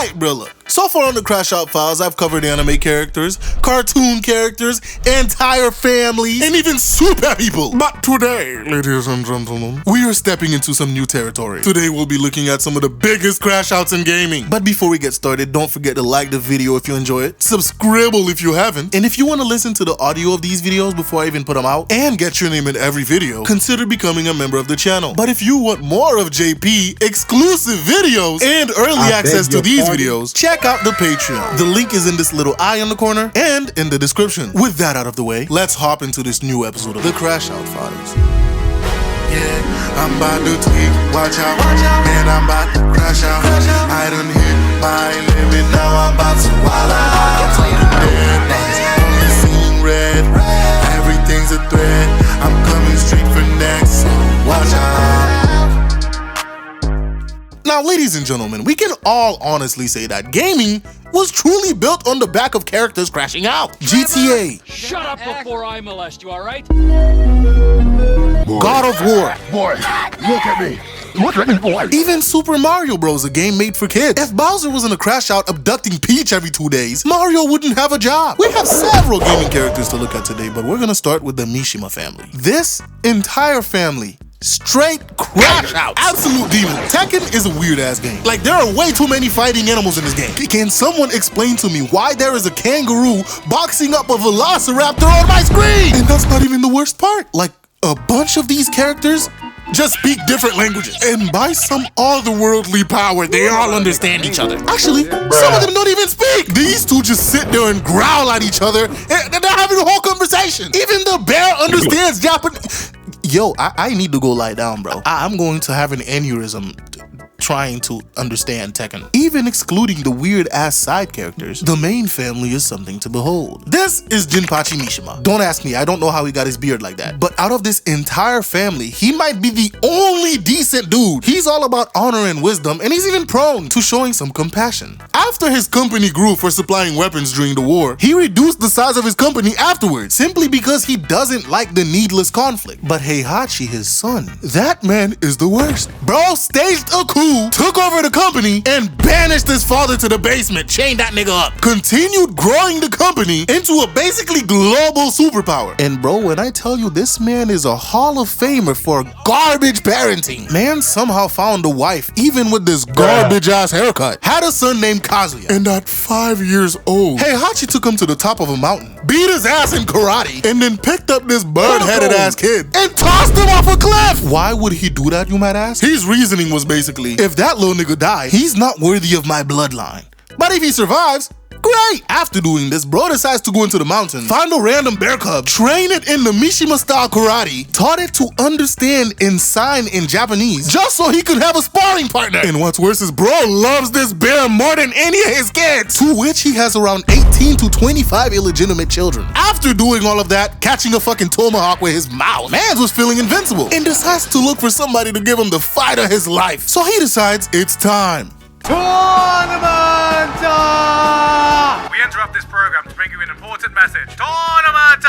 Alright, bro, look. So far on the Crashout Files, I've covered anime characters, cartoon characters, entire families, and even super people. But today, ladies and gentlemen, we are stepping into some new territory. Today we'll be looking at some of the biggest Crashouts in gaming. But before we get started, don't forget to like the video if you enjoy it, subscribe if you haven't, and if you want to listen to the audio of these videos before I even put them out, and get your name in every video, consider becoming a member of the channel. But if you want more of JP, exclusive videos, and early access to these videos, check out the Patreon. The link is in this little eye in the corner and in the description. With that out of the way, let's hop into this new episode of the Crashout Files. Yeah, I'm about to take, watch out, man, I'm about to crash out. I done hit my limit, now I'm about to wild out. Only seeing red, everything's a threat. I'm coming straight for next, so watch out. Now, ladies and gentlemen, we can all honestly say that gaming was truly built on the back of characters crashing out. GTA. Shut up before I molest you, alright? God of War. Boy, look at me. Look at me, boy. Even Super Mario Bros. A game made for kids. If Bowser was in a crash out abducting Peach every 2 days, Mario wouldn't have a job. We have several gaming characters to look at today, but we're gonna start with the Mishima family. This entire family, straight Crashouts. Absolute demon. Tekken is a weird ass game. Like, there are way too many fighting animals in this game. Can someone explain to me why there is a kangaroo boxing up a velociraptor on my screen? And that's not even the worst part. Like, a bunch of these characters just speak different languages. And by some otherworldly power, they all understand each other. Actually, some of them don't even speak. These two just sit there and growl at each other, and they're having a whole conversation. Even the bear understands Japanese. Yo, I need to go lie down, bro. I'm going to have an aneurysm trying to understand Tekken. Even excluding the weird ass side characters, the main family is something to behold. This is Jinpachi Mishima. Don't ask me, I don't know how he got his beard like that. But out of this entire family, he might be the only decent dude. He's all about honor and wisdom, and he's even prone to showing some compassion. After his company grew for supplying weapons during the war, he reduced the size of his company afterwards, simply because he doesn't like the needless conflict. But Heihachi, his son, that man is the worst. Bro staged a coup, took over the company, and banished his father to the basement, chained that nigga up. Continued growing the company into a basically global superpower. And bro, when I tell you this man is a Hall of Famer for garbage parenting. Man somehow found a wife, even with this garbage ass haircut. Had a son named Kazuya. And at 5 years old, Heihachi took him to the top of a mountain, beat his ass in karate, and then picked up this bird-headed ass kid and tossed him off a cliff. Why would he do that, you might ask? His reasoning was basically, if that little nigga died, he's not worthy of my bloodline. But if he survives, great! After doing this, bro decides to go into the mountains, find a random bear cub, train it in the Mishima style karate, taught it to understand and sign in Japanese, just so he could have a sparring partner. And what's worse is bro loves this bear more than any of his kids, to which he has around 18 to 25 illegitimate children. After doing all of that, catching a fucking tomahawk with his mouth, Mans was feeling invincible and decides to look for somebody to give him the fight of his life. So he decides it's time. Tournament! We interrupt this program to bring you an important message. Tournament!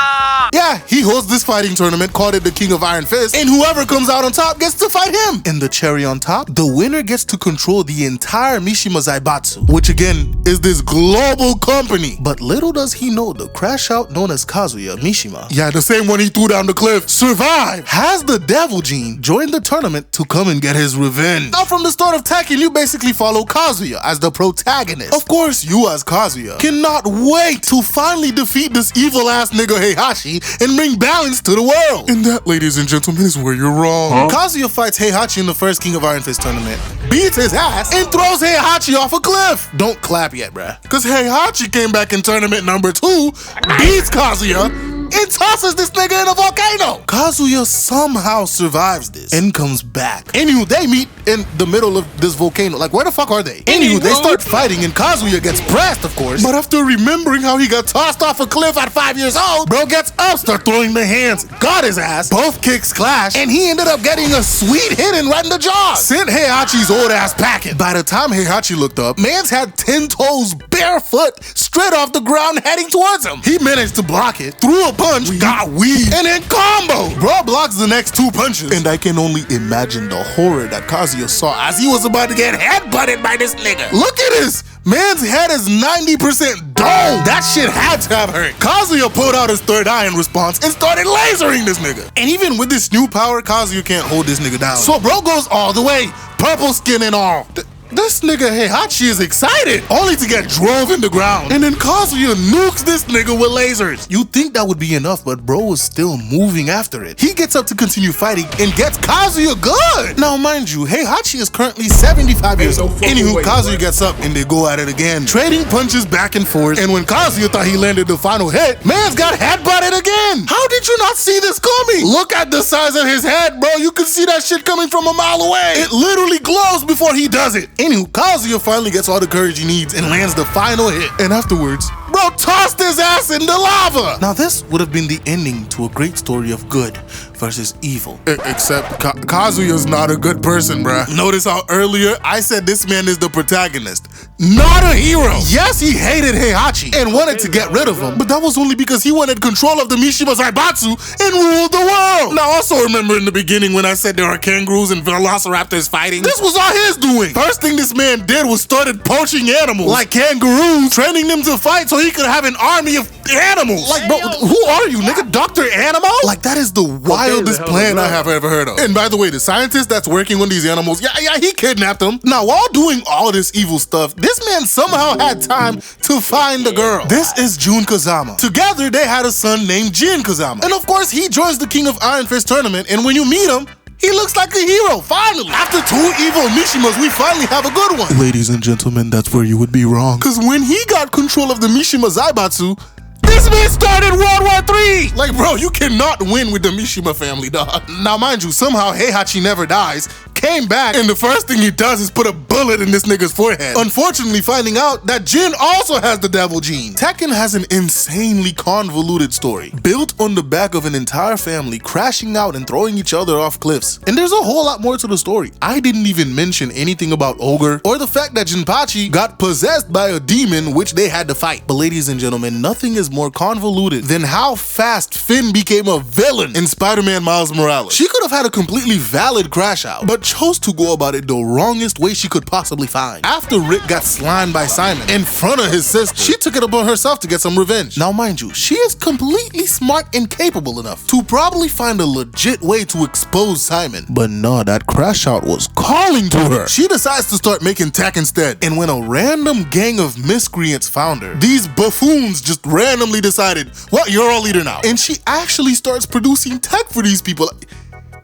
Yeah, he hosts this fighting tournament, called it the King of Iron Fist, and whoever comes out on top gets to fight him. And the cherry on top, the winner gets to control the entire Mishima Zaibatsu, which again is this global company. But little does he know the crash out known as Kazuya Mishima, yeah, the same one he threw down the cliff, survived, has the devil gene, joined the tournament to come and get his revenge. Now from the start of Tekken, you basically follow Kazuya as the protagonist. Of course, you as Kazuya cannot wait to finally defeat this evil ass nigga Heihachi and bring balance to the world. And that, ladies and gentlemen, is where you're wrong. Kazuya fights Heihachi in the first King of Iron Fist tournament, beats his ass, and throws Heihachi off a cliff. Don't clap yet, bruh. Cause Heihachi came back in tournament number 2, beats Kazuya, and tosses this nigga in a volcano. Kazuya somehow survives this and comes back. Anywho, they meet in the middle of this volcano. Like, where the fuck are they? Anywho, they start fighting and Kazuya gets pressed, of course. But after remembering how he got tossed off a cliff at 5 years old, bro gets up, start throwing the hands, got his ass, both kicks clash, and he ended up getting a sweet hit and right in the jaw. Sent Heihachi's old ass packing. By the time Heihachi looked up, Mans had 10 toes barefoot straight off the ground heading towards him. He managed to block it, threw a punch, got weaved, and then combo. Bro blocks the next 2 punches. And I can only imagine the horror that Kazuya saw as he was about to get headbutted by this nigga. Look at this. Man's head is 90% dome. That shit had to have hurt. Kazuya pulled out his third eye in response and started lasering this nigga. And even with this new power, Kazuya can't hold this nigga down. So bro goes all the way, purple skin and all. This nigga Heihachi is excited, only to get drove in the ground. And then Kazuya nukes this nigga with lasers. You'd think that would be enough, but bro was still moving after it. He gets up to continue fighting and gets Kazuya good. Now mind you, Heihachi is currently 75 years old. Anywho, Kazuya gets up and they go at it again, trading punches back and forth. And when Kazuya thought he landed the final hit, man's got headbutted again. How did you not see this coming? Look at the size of his head, bro. You can see that shit coming from a mile away. It literally glows before he does it. Anywho, Kazuya finally gets all the courage he needs and lands the final hit. And afterwards, bro tossed his ass in the lava. Now this would have been the ending to a great story of good versus evil. Except Kazuya's not a good person, bruh. Notice how earlier I said this man is the protagonist, not a hero. Yes, he hated Heihachi and wanted to get rid of him, but that was only because he wanted control of the Mishima Zaibatsu and ruled the world. Now also remember in the beginning when I said there are kangaroos and velociraptors fighting? This was all his doing. First thing this man did was started poaching animals like kangaroos, training them to fight so he could have an army of animals. Like, bro, who are you, nigga? Dr. Animal? Like, that is the wildest plan I have ever heard of. And by the way, the scientist that's working on these animals, yeah, he kidnapped them. Now, while doing all this evil stuff, this man somehow had time to find the girl. This is Jun Kazama. Together, they had a son named Jin Kazama. And of course, he joins the King of Iron Fist tournament, and when you meet him, he looks like a hero, finally. After 2 evil Mishimas, we finally have a good one. Ladies and gentlemen, that's where you would be wrong. Because when he got control of the Mishima Zaibatsu, this man started World War III! Like, bro, you cannot win with the Mishima family, dog. Now, mind you, somehow Heihachi never dies, came back, and the first thing he does is put a bullet in this nigga's forehead. Unfortunately, finding out that Jin also has the devil gene. Tekken has an insanely convoluted story, built on the back of an entire family crashing out and throwing each other off cliffs. And there's a whole lot more to the story. I didn't even mention anything about Ogre, or the fact that Jinpachi got possessed by a demon which they had to fight. But ladies and gentlemen, nothing is more convoluted than how fast Finn became a villain in Spider-Man Miles Morales. She could have had a completely valid crash out, but chose to go about it the wrongest way she could possibly find. After Rick got slimed by Simon in front of his sister, she took it upon herself to get some revenge. Now mind you, she is completely smart and capable enough to probably find a legit way to expose Simon. But no, that crash out was calling to her. She decides to start making tech instead. And when a random gang of miscreants found her, these buffoons just randomly decided, well, you're our leader now. And she actually starts producing tech for these people.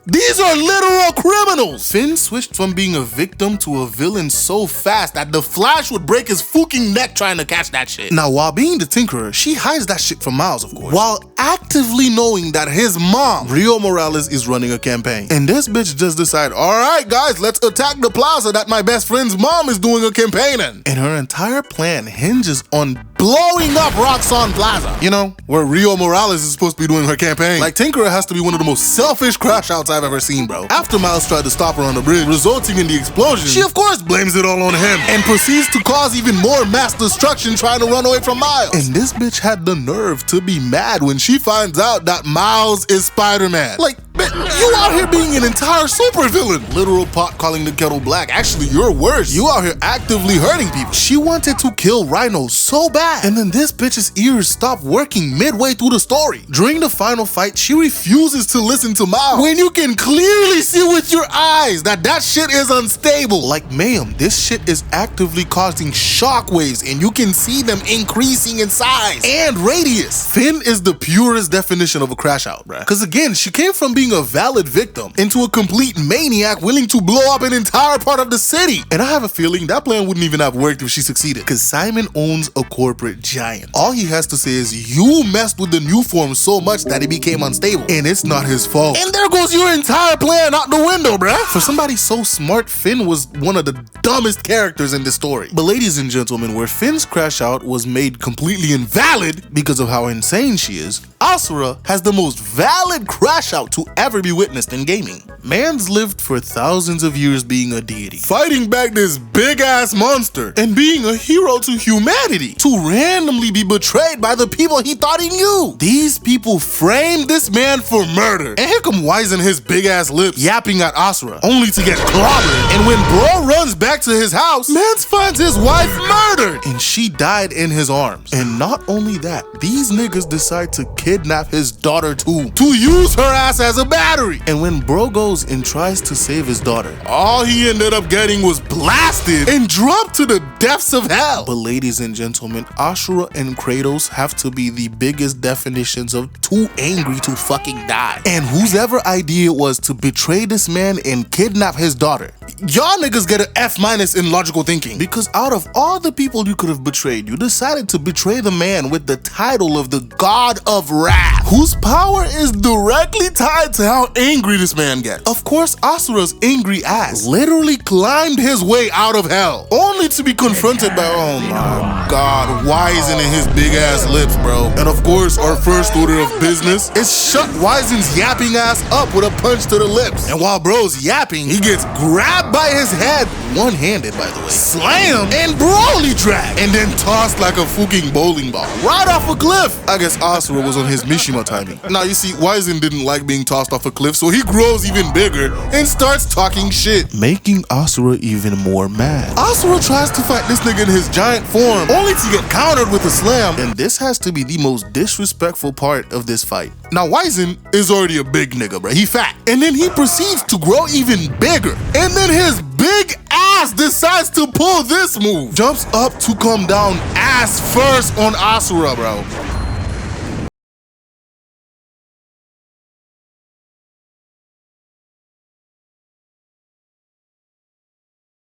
These are literal criminals! Finn switched from being a victim to a villain so fast that the Flash would break his fucking neck trying to catch that shit. Now, while being the Tinkerer, she hides that shit from Miles, of course, while actively knowing that his mom, Rio Morales, is running a campaign. And this bitch just decided, alright guys, let's attack the plaza that my best friend's mom is doing a campaign in. And her entire plan hinges on blowing up Roxxon Plaza. You know, where Rio Morales is supposed to be doing her campaign. Like, Tinkerer has to be one of the most selfish crash outs I've ever seen, bro. After Miles tried to stop her on the bridge, resulting in the explosion, she of course blames it all on him and proceeds to cause even more mass destruction trying to run away from Miles. And this bitch had the nerve to be mad when she finds out that Miles is Spider-Man. Like, you out here being an entire supervillain. Literal pot calling the kettle black. Actually, you're worse. You out here actively hurting people. She wanted to kill Rhino so bad, and then this bitch's ears stopped working midway through the story. During the final fight, she refuses to listen to Miles when you can clearly see with your eyes that that shit is unstable. Like, ma'am, this shit is actively causing shockwaves and you can see them increasing in size and radius. Finn is the purest definition of a crash out, bruh. Cause again, she came from being a valid victim into a complete maniac willing to blow up an entire part of the city. And I have a feeling that plan wouldn't even have worked if she succeeded. Cause Simon owns a corporate giant. All he has to say is, you messed with the new form so much that it became unstable. And it's not his fault. And there goes your entire plan out the window, bruh. For somebody so smart, Finn was one of the dumbest characters in this story. But ladies and gentlemen, where Finn's crash out was made completely invalid because of how insane she is, Asura has the most valid crash out to ever be witnessed in gaming. Man's lived for thousands of years being a deity, fighting back this big ass monster, and being a hero to humanity, to randomly be betrayed by the people he thought he knew. These people framed this man for murder. And here come Wise in his big ass lips yapping at Asura, only to get clobbered. And when bro runs back to his house, Mans finds his wife murdered, and she died in his arms. And not only that, these niggas decide to kidnap his daughter too, to use her ass as a battery. And when bro goes and tries to save his daughter, all he ended up getting was blasted and dropped to the depths of hell. But ladies and gentlemen, Asura and Kratos have to be the biggest definitions of too angry to fucking die. And whose ever idea it was to betray this man and kidnap his daughter, y'all niggas get an F- in logical thinking. Because out of all the people you could have betrayed, you decided to betray the man with the title of the God of Wrath, whose power is directly tied to how angry this man gets. Of course, Asura's angry ass literally climbed his way out of hell, only to be confronted by, oh my god, Wizen and his big ass lips, bro. And of course, our first order of business is shut Wizen's yapping ass up with a punch to the lips. And while bro's yapping, he gets grabbed by his head, one-handed by the way, slammed and broly dragged, and then tossed like a fucking bowling ball right off a cliff. I guess Asura was on his Mishima timing. Now you see, Wizen didn't like being tossed off a cliff, so he grows even bigger and starts talking shit, making Asura even more mad. Asura tries to fight this nigga in his giant form, only to get countered with a slam, and this has to be the most disrespectful part of this fight. Now Wizen is already a big nigga, bro. He fat. And then he proceeds to grow even bigger. And then his big ass decides to pull this move. Jumps up to come down ass first on Asura, bro.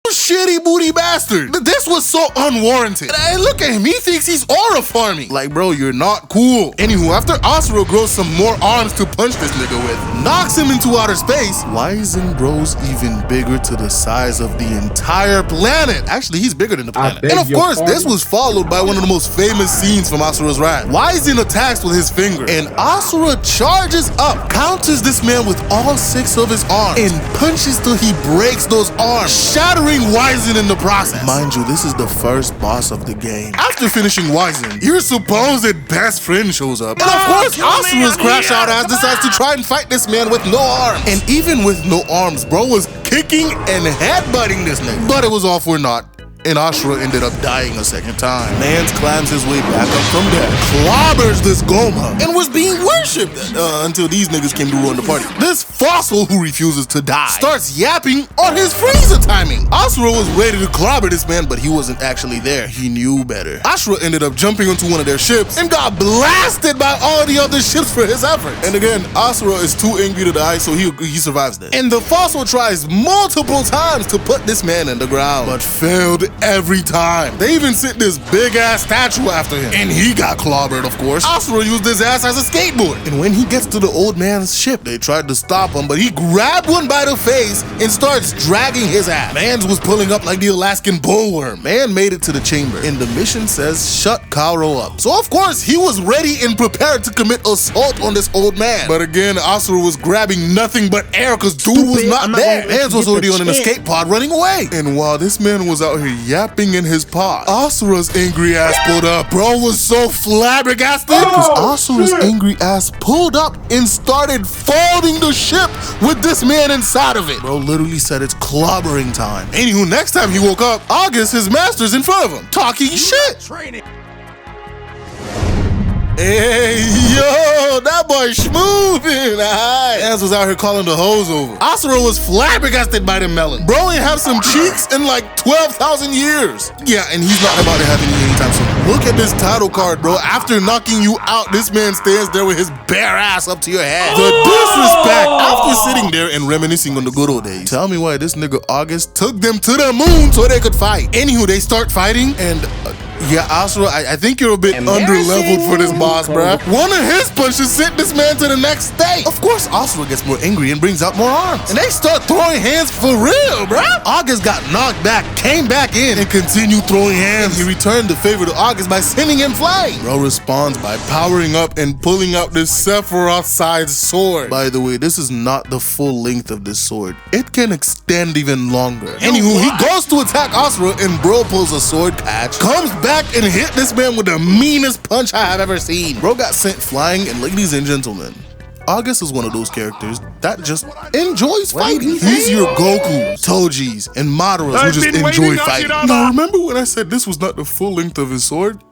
Shitty booty bastard. This was so unwarranted. And look at him, he thinks he's aura farming. Like, bro, you're not cool. Anywho, after Asura grows some more arms to punch this nigga with, knocks him into outer space, Wizen grows even bigger to the size of the entire planet. Actually, he's bigger than the planet. And of course, this was followed by one of the most famous scenes from Asura's Wrath. Wizen attacks with his finger, and Asura charges up, counters this man with all 6 of his arms, and punches till he breaks those arms, shattering Wizen in the process. Mind you, this is the first boss of the game. After finishing Wizen, your supposed best friend shows up. And of course, Asura's crash out ass decides to try and fight this man with no arms. And even with no arms, bro was kicking and headbutting this nigga. But it was all for naught, and Asura ended up dying a second time. Mans climbs his way back up from death, clobbers this Goma, and was being worshipped until these niggas came to ruin the party. This fossil who refuses to die starts yapping on his Frieza timing. Asura was ready to clobber this man, but he wasn't actually there. He knew better. Asura ended up jumping onto one of their ships and got blasted by all the other ships for his efforts. And again, Asura is too angry to die, so he survives this. And the fossil tries multiple times to put this man in the ground, but failed every time. They even sent this big ass statue after him, and he got clobbered, of course. Asura used his ass as a skateboard. And when he gets to the old man's ship, they tried to stop him, but he grabbed one by the face and starts dragging his ass. Mans was pulling up like the Alaskan bullworm. Man made it to the chamber, and the mission says shut Kaoro up. So of course he was ready and prepared to commit assault on this old man. But again, Asura was grabbing nothing but air because dude was not there. Mans was already on an escape pod running away. And while this man was out here yapping in his pod, Asura's angry ass pulled up. Bro was so flabbergasted because Asura's angry ass pulled up and started folding the ship with this man inside of it. Bro literally said it's clobbering time. Anywho, next time he woke up, August, his master's in front of him, talking shit. Hey, yo, that boy schmoovin', alright. Mans was out here calling the hoes over. Asura was flabbergasted by the melon. Bro ain't have some cheeks in like 12,000 years. Yeah, and he's not about to have any anytime soon. Look at this title card, bro. After knocking you out, this man stands there with his bare ass up to your head. The disrespect. After sitting there and reminiscing on the good old days, tell me why this nigga August took them to the moon so they could fight. Anywho, they start fighting, and Yeah, Asura, I think you're a bit under-leveled for this boss, bruh. One of his punches sent this man to the next stage. Of course, Asura gets more angry and brings out more arms. And they start throwing hands for real, bruh. August got knocked back, came back in, and continued throwing hands. He returned the favor to August by sending him flying. Bro responds by powering up and pulling out this Sephiroth-sized sword. By the way, this is not the full length of this sword. It can extend even longer. Anywho, he goes to attack Asura and bro pulls a sword catch, comes back and hit this man with the meanest punch I have ever seen. Bro got sent flying, and ladies and gentlemen, August is one of those characters that just enjoys fighting. He's your Gokus, Tojis, and Madaras who just enjoy fighting. Now remember when I said this was not the full length of his sword?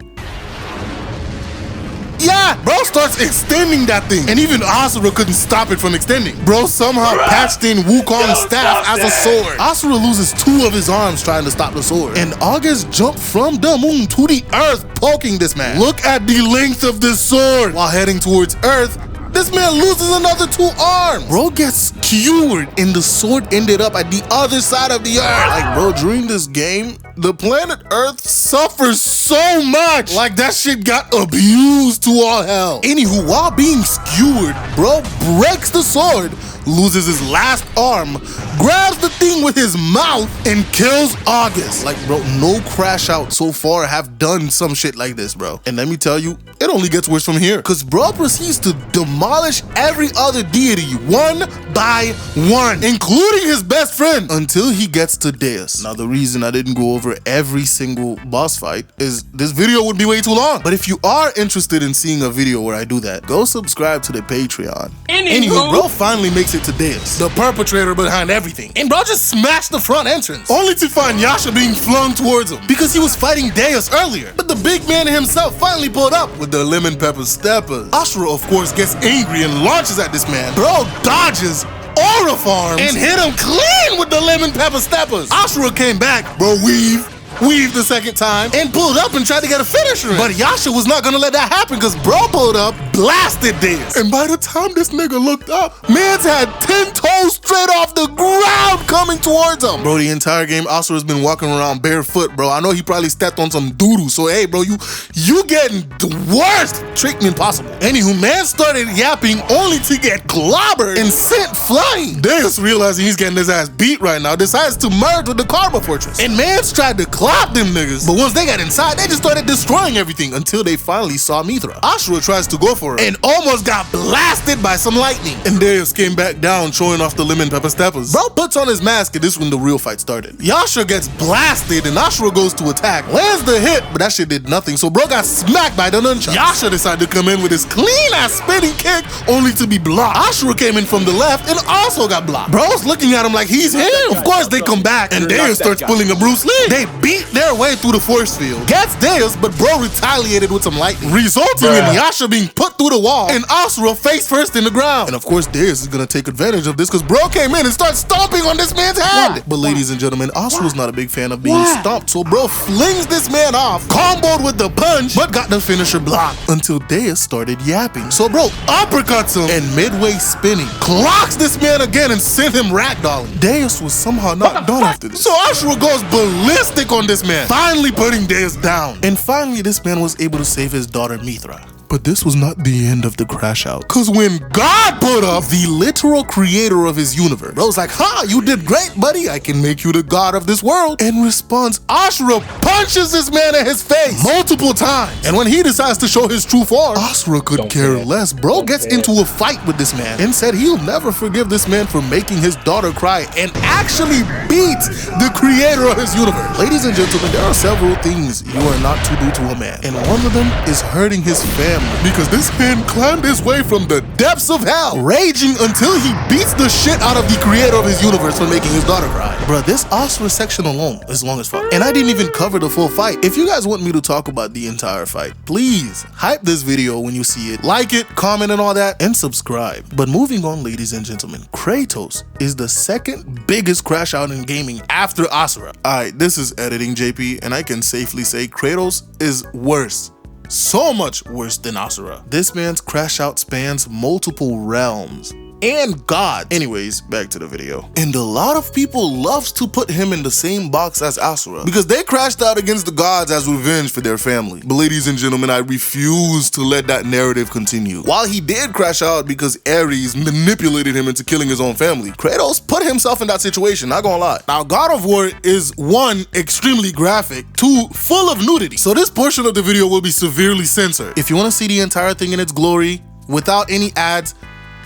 Yeah, bro starts extending that thing, and even Asura couldn't stop it from extending. Bro somehow patched in Wukong's staff as a sword. Asura loses 2 of his arms trying to stop the sword, and August jumped from the moon to the earth, poking this man. Look at the length of this sword. While heading towards Earth, this man loses another 2 arms. Bro gets skewered, and the sword ended up at the other side of the earth. Like, bro, during this game, the planet Earth suffers so much. Like, that shit got abused to all hell. Anywho, while being skewered, bro breaks the sword, loses his last arm, grabs the thing with his mouth, and kills August. Like, bro, no Crash Out so far have done some shit like this, bro. And let me tell you, it only gets worse from here, because bro proceeds to demolish every other deity one by one, including his best friend, until he gets to Deus. Now, the reason I didn't go over every single boss fight is this video would be way too long. But if you are interested in seeing a video where I do that, go subscribe to the Patreon. Anywho, bro finally makes it to Deus, the perpetrator behind everything. And bro just smashed the front entrance, only to find Yasha being flung towards him because he was fighting Deus earlier. But the big man himself finally pulled up with the lemon pepper steppers. Asura, of course, gets angry and launches at this man. Bro dodges Aura Farms and hit him clean with the lemon pepper steppers. Asura came back, bro weaved the second time, and pulled up and tried to get a finisher in. But Yasha was not gonna let that happen because bro pulled up, blasted Deus. And by the time this nigga looked up, man's had 10 toes straight off the ground coming towards him. Bro, the entire game, Asura's been walking around barefoot, bro. I know he probably stepped on some doo-doo, so hey, bro, you getting the worst treatment possible. Anywho, man started yapping only to get clobbered and sent flying. Deus, realizing he's getting his ass beat right now, decides to merge with the Karma Fortress. And man's tried to clap them niggas, but once they got inside, they just started destroying everything until they finally saw Mithra. Asura tries to go for her and almost got blasted by some lightning. And Deus came back down, showing off the lemon pepper steppers. Bro puts on his mask, and this is when the real fight started. Yasha gets blasted, and Asura goes to attack, lands the hit, but that shit did nothing, so bro got smacked by the nunchucks. Yasha decided to come in with his clean-ass spinning kick, only to be blocked. Asura came in from the left and also got blocked. Bro's looking at him like he's him. Of course, they come back, and Deus starts pulling a Bruce Lee. They beat their way through the force field, gets Deus, but bro retaliated with some lightning, resulting in Yasha being put through the wall and Asura face first in the ground. And of course, Deus is gonna take advantage of this because bro came in and started stomping on this man's head. But ladies and gentlemen, Asura's not a big fan of being stomped, so bro flings this man off, comboed with the punch, but got the finisher blocked until Deus started yapping. So bro uppercuts him and midway spinning, clocks this man again and sent him ragdolling. Deus was somehow not done after this, so Asura goes ballistic on this man, finally putting Deus down. And finally, this man was able to save his daughter Mithra. But this was not the end of the Crash Out. Cause when God put up, the literal creator of his universe, bro's like, ha, you did great, buddy. I can make you the god of this world. In response, Asura punches this man in his face multiple times. And when he decides to show his true form, Asura could care less. Bro gets into a fight with this man and said he'll never forgive this man for making his daughter cry, and actually beats the creator of his universe. Ladies and gentlemen, there are several things you are not to do to a man, and one of them is hurting his family. Because this man climbed his way from the depths of hell, raging until he beats the shit out of the creator of his universe for making his daughter cry. Bruh, this Asura section alone is long as fuck. And I didn't even cover the full fight. If you guys want me to talk about the entire fight, please hype this video when you see it. Like it, comment and all that, and subscribe. But moving on, ladies and gentlemen, Kratos is the second biggest Crash Out in gaming after Asura. Alright, this is editing JP, and I can safely say Kratos is worse. So much worse than Asura. This man's Crash Out spans multiple realms, and God. Anyways, back to the video. And a lot of people loves to put him in the same box as Asura because they crashed out against the gods as revenge for their family. But ladies and gentlemen, I refuse to let that narrative continue. While he did crash out because Ares manipulated him into killing his own family, Kratos put himself in that situation, not gonna lie. Now, God of War is 1, extremely graphic, 2, full of nudity. So this portion of the video will be severely censored. If you want to see the entire thing in its glory, without any ads,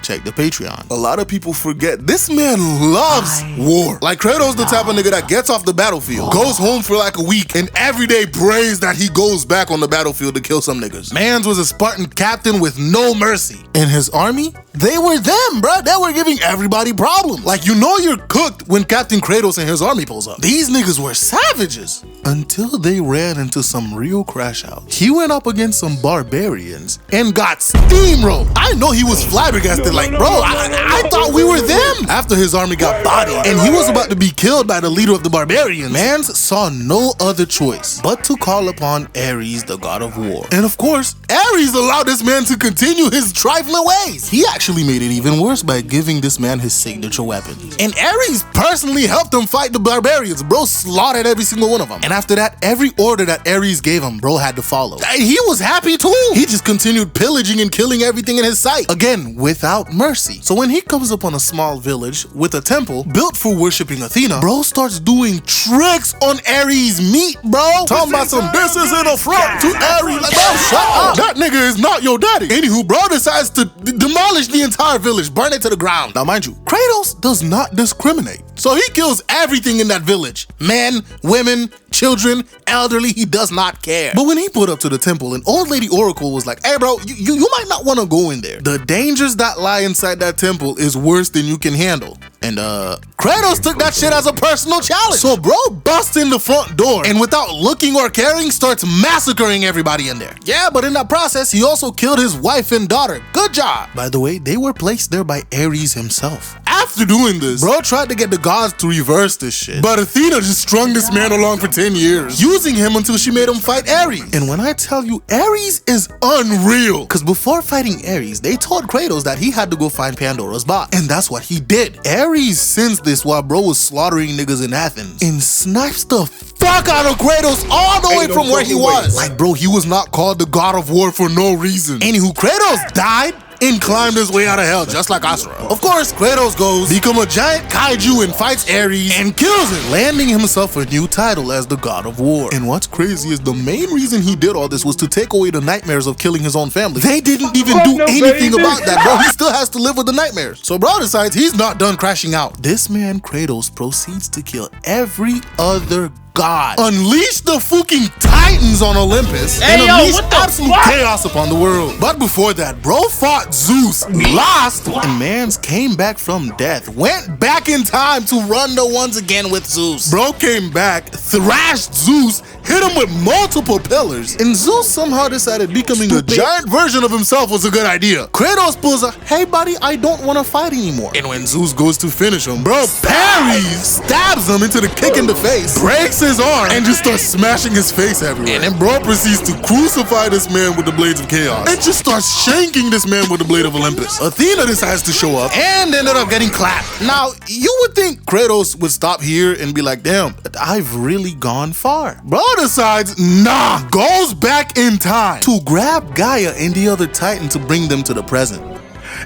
check the Patreon. A lot of people forget this man loves war. Like Kratos, the type of nigga that gets off the battlefield, goes home for like a week, and every day prays that he goes back on the battlefield to kill some niggas. Mans was a Spartan captain with no mercy. In his army, they were them, bruh. They were giving everybody problems. Like, you know you're cooked when Captain Kratos and his army pulls up. These niggas were savages until they ran into some real crash out. He went up against some barbarians and got steamrolled. I know he was flabbergasted, like, bro, I thought we were them. After his army got bodied and he was about to be killed by the leader of the barbarians, Mans saw no other choice but to call upon Ares, the god of war. And of course, Ares allowed this man to continue his trifling ways. He actually made it even worse by giving this man his signature weapons. And Ares personally helped him fight the barbarians. Bro slaughtered every single one of them. And after that, every order that Ares gave him, bro had to follow. And he was happy too. He just continued pillaging and killing everything in his sight. Again, without mercy. So when he comes upon a small village with a temple built for worshiping Athena, bro starts doing tricks on Ares' meat, bro. Talking about some, this is an affront to Ares. Like, bro, shut up. That nigga is not your daddy. Anywho, bro decides to demolish the entire village, burn it to the ground. Now, mind you, Kratos does not discriminate. So he kills everything in that village. Men, women, children, elderly, he does not care. But when he put up to the temple, an old lady oracle was like, hey bro, you might not want to go in there. The dangers that lie inside that temple is worse than you can handle. And Kratos took that shit as a personal challenge. So bro busts in the front door and without looking or caring starts massacring everybody in there. Yeah, but in that process, he also killed his wife and daughter. Good job. By the way, they were placed there by Ares himself. After doing this, bro tried to get the gods to reverse this shit. But Athena just strung this man along for 10 years, using him until she made him fight Ares. And when I tell you, Ares is unreal. Because before fighting Ares, they told Kratos that he had to go find Pandora's box. And that's what he did. Ares sensed this while bro was slaughtering niggas in Athens and snipes the fuck out of Kratos all the way from where he was. Like, bro, he was not called the god of war for no reason. Anywho, Kratos died and climbed his way out of hell just like Asura. Of course, Kratos goes, become a giant kaiju and fights Ares and kills him, landing himself a new title as the god of war. And what's crazy is the main reason he did all this was to take away the nightmares of killing his own family. They didn't even do anything about that, bro. He still has to live with the nightmares. So bro decides he's not done crashing out. This man, Kratos, proceeds to kill every other god, unleash the fucking titans on Olympus, and unleash absolute chaos upon the world. But before that, bro fought Zeus, lost, and Mans came back from death, went back in time to run the ones again with Zeus. Bro came back, thrashed Zeus, hit him with multiple pillars, and Zeus somehow decided becoming a giant version of himself was a good idea. Kratos pulls a, hey buddy, I don't want to fight anymore. And when Zeus goes to finish him, bro parries, stabs him into the kick in the face, breaks his arm, and just starts smashing his face everywhere. And then bro proceeds to crucify this man with the blades of chaos and just starts shanking this man with the blade of Olympus. Athena decides to show up and ended up getting clapped. Now, you would think Kratos would stop here and be like, damn, I've really gone far. Bro decides, nah, goes back in time to grab Gaia and the other Titan to bring them to the present.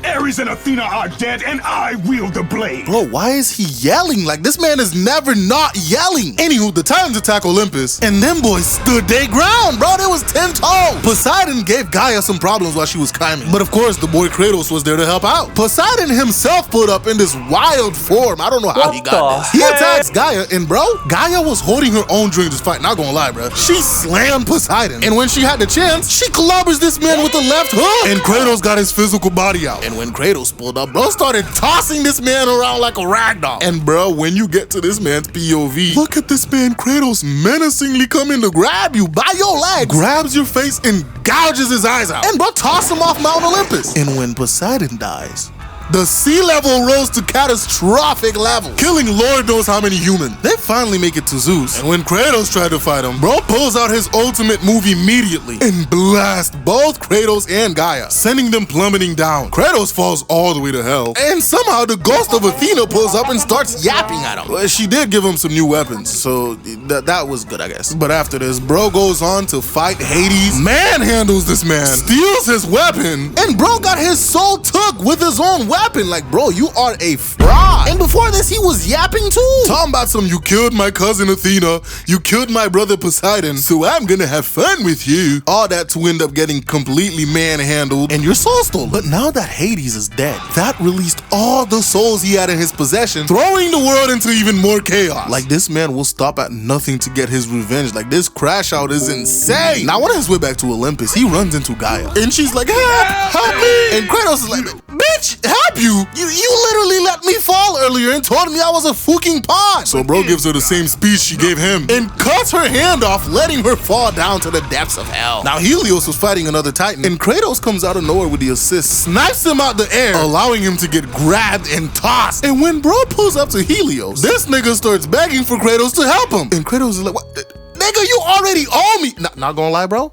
Ares and Athena are dead, and I wield the blade. Bro, why is he yelling? Like, this man is never not yelling. Anywho, the Titans attack Olympus, and them boys stood their ground, bro. They was 10 toes. Poseidon gave Gaia some problems while she was climbing. But of course, the boy Kratos was there to help out. Poseidon himself put up in this wild form. I don't know how he got this. He attacks Gaia, and bro, Gaia was holding her own during this fight. Not gonna lie, bro. She slammed Poseidon, and when she had the chance, she clobbers this man with the left hook, and Kratos got his physical body out. And when Kratos pulled up, bro started tossing this man around like a rag doll. And bro, when you get to this man's POV, look at this man Kratos menacingly coming to grab you by your legs, grabs your face and gouges his eyes out. And bro toss him off Mount Olympus. And when Poseidon dies, the sea level rose to catastrophic levels, killing Lord knows how many humans. They finally make it to Zeus, and when Kratos tried to fight him, bro pulls out his ultimate move immediately and blasts both Kratos and Gaia, sending them plummeting down. Kratos falls all the way to hell, and somehow the ghost of Athena pulls up and starts yapping at him. Well, she did give him some new weapons, so that was good, I guess. But after this, bro goes on to fight Hades, manhandles this man, steals his weapon, and bro got his soul took with his own weapon. Like, bro, you are a fraud. And before this, he was yapping too. Talking about some, you killed my cousin Athena, you killed my brother Poseidon, so I'm gonna have fun with you. All that to end up getting completely manhandled and your soul stolen. But now that Hades is dead, that released all the souls he had in his possession, throwing the world into even more chaos. Like, this man will stop at nothing to get his revenge. Like, this crash out is insane. Now, on his way back to Olympus, he runs into Gaia, and she's like, help me. And Kratos is like, bitch, help you? You literally let me fall earlier and told me I was a fucking pawn. So bro gives her the same speech she gave him and cuts her hand off, letting her fall down to the depths of hell. Now Helios was fighting another Titan, and Kratos comes out of nowhere with the assist, snipes him out the air, allowing him to get grabbed and tossed. And when bro pulls up to Helios, this nigga starts begging for Kratos to help him. And Kratos is like, what? Nigga, you already owe me. Not gonna lie, bro.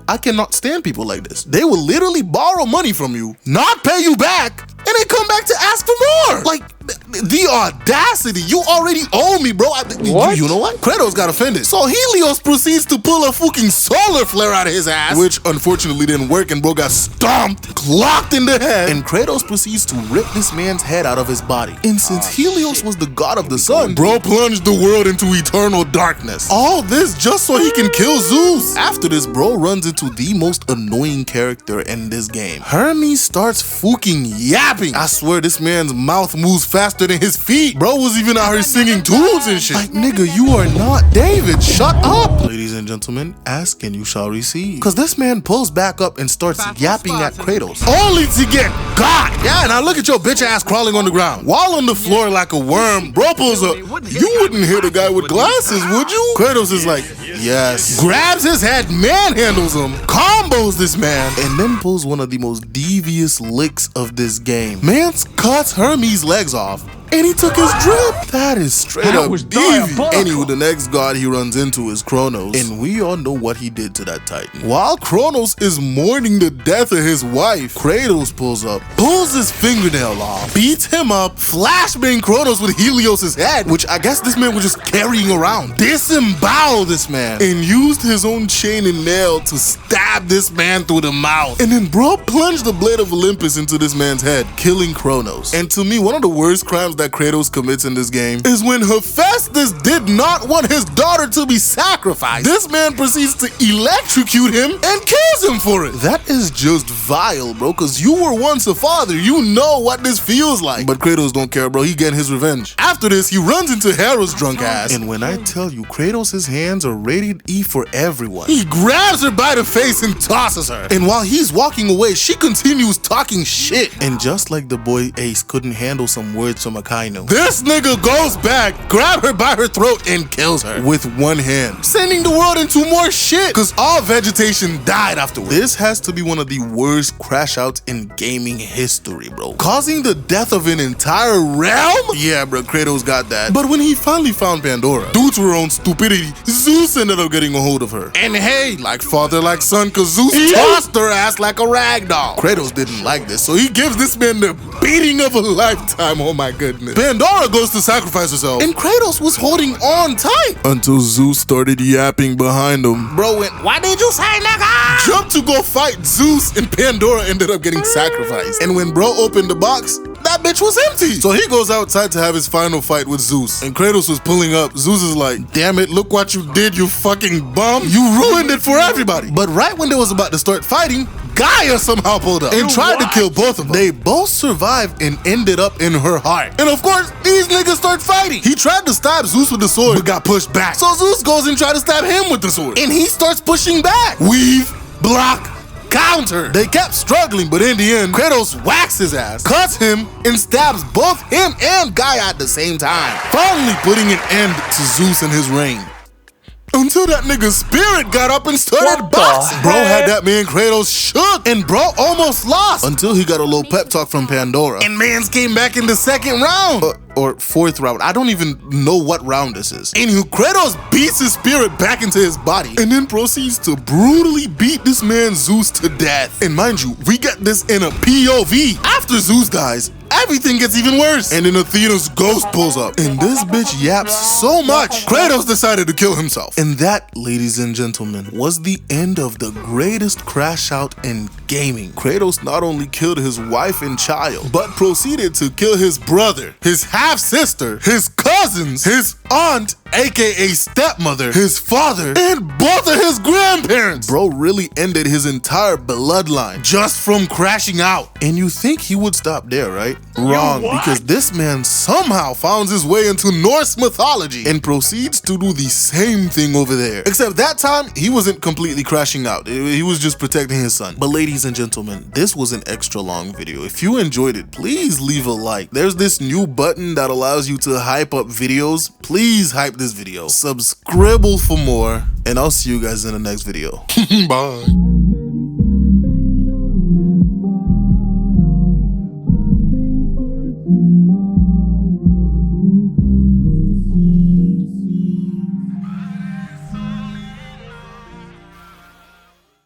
I cannot stand people like this. They will literally borrow money from you, not pay you back, and then come back to ask for more. Like, the audacity. You already owe me, bro. What? You know what? Kratos got offended. So Helios proceeds to pull a fucking solar flare out of his ass, which unfortunately didn't work, and bro got stomped, clocked in the head, and Kratos proceeds to rip this man's head out of his body. And since Helios was the god of the sun, bro plunged the world into eternal darkness. All this just so he can kill Zeus. After this, bro runs into the most annoying character in this game. Hermes starts fucking yapping. I swear this man's mouth moves faster than his feet. Bro was even out here singing tunes and shit. Like, nigga, you are not David. Shut up. Ladies and gentlemen, ask and you shall receive. Cause this man pulls back up and starts yapping at Kratos, only to get got. Yeah, now look at your bitch ass crawling on the ground. While on the floor like a worm, bro pulls up. You wouldn't hit a guy with glasses, would you? Kratos is like, yes. Grabs his head, manhandles him, combos this man, and then pulls one of the most devious licks of this game. Man cuts Hermes' legs off, and he took his drip. That is straight up devious. Anyway, the next god he runs into is Kronos, and we all know what he did to that Titan. While Kronos is mourning the death of his wife, Kratos pulls up, pulls his fingernail off, beats him up, flashbang Kronos with Helios' head, which I guess this man was just carrying around, disemboweled this man, and used his own chain and nail to stab this man through the mouth. And then bro plunged the blade of Olympus into this man's head, killing Kronos. And to me, one of the worst crimes that Kratos commits in this game is when Hephaestus did not want his daughter to be sacrificed. This man proceeds to electrocute him and kills him for it. That is just vile, bro, because you were once a father. You know what this feels like. But Kratos don't care, bro. He getting his revenge. After this, he runs into Hera's drunk ass. And when I tell you, Kratos' hands are rated E for everyone. He grabs her by the face and tosses her. And while he's walking away, she continues talking shit. And just like the boy Ace couldn't handle some words from Akainu, this nigga goes back, grab her by her throat, and kills her with one hand, sending the world into more shit because all vegetation died afterwards. This has to be one of the worst crash outs in gaming history, bro. Causing the death of an entire realm? Yeah, bro, Kratos got that. But when he finally found Pandora, due to her own stupidity, Zeus ended up getting a hold of her. And hey, like father, like son, cause Zeus tossed her ass like a rag doll. Kratos didn't like this, so he gives this man the beating of a lifetime. Oh my goodness. Pandora goes to sacrifice herself, and Kratos was holding on tight until Zeus started yapping behind him. Bro went, "Why did you say nigga?" Jumped to go fight Zeus, and Pandora ended up getting sacrificed. And when bro opened the box, that bitch was empty. So he goes outside to have his final fight with Zeus, and Kratos was pulling up. Zeus is like, "Damn it, look what you did, you fucking bum. You ruined it for everybody." But right when they was about to start fighting, Gaia somehow pulled up and tried to kill both of them. They both survived and ended up in her heart. And of course, these niggas start fighting. He tried to stab Zeus with the sword, but got pushed back. So Zeus goes and tries to stab him with the sword, and he starts pushing back. Weave, block, counter. They kept struggling, but in the end, Kratos whacks his ass, cuts him, and stabs both him and Gaia at the same time, finally putting an end to Zeus and his reign. until that nigga's spirit got up and started boxing. Bro had that man Kratos shook, and bro almost lost until he got a little pep talk from Pandora. And mans came back in the second round. Or fourth round. I don't even know what round this is. Anywho, Kratos beats his spirit back into his body and then proceeds to brutally beat this man Zeus to death. And mind you, we get this in a POV. After Zeus dies, everything gets even worse. And then Athena's ghost pulls up. And this bitch yaps so much, Kratos decided to kill himself. And that, ladies and gentlemen, was the end of the greatest crash out in gaming. Kratos not only killed his wife and child, but proceeded to kill his brother, his half-sister, his cousins, his aunt, aka stepmother, his father, and both of his grandparents. Bro really ended his entire bloodline just from crashing out. And you think he would stop there, right? Wrong, because this man somehow finds his way into Norse mythology and proceeds to do the same thing over there. Except that time, he wasn't completely crashing out. He was just protecting his son. But ladies and gentlemen, this was an extra long video. If you enjoyed it, please leave a like. There's this new button that allows you to hype up videos. Please hype this video. Subscribe for more, and I'll see you guys in the next video. Bye.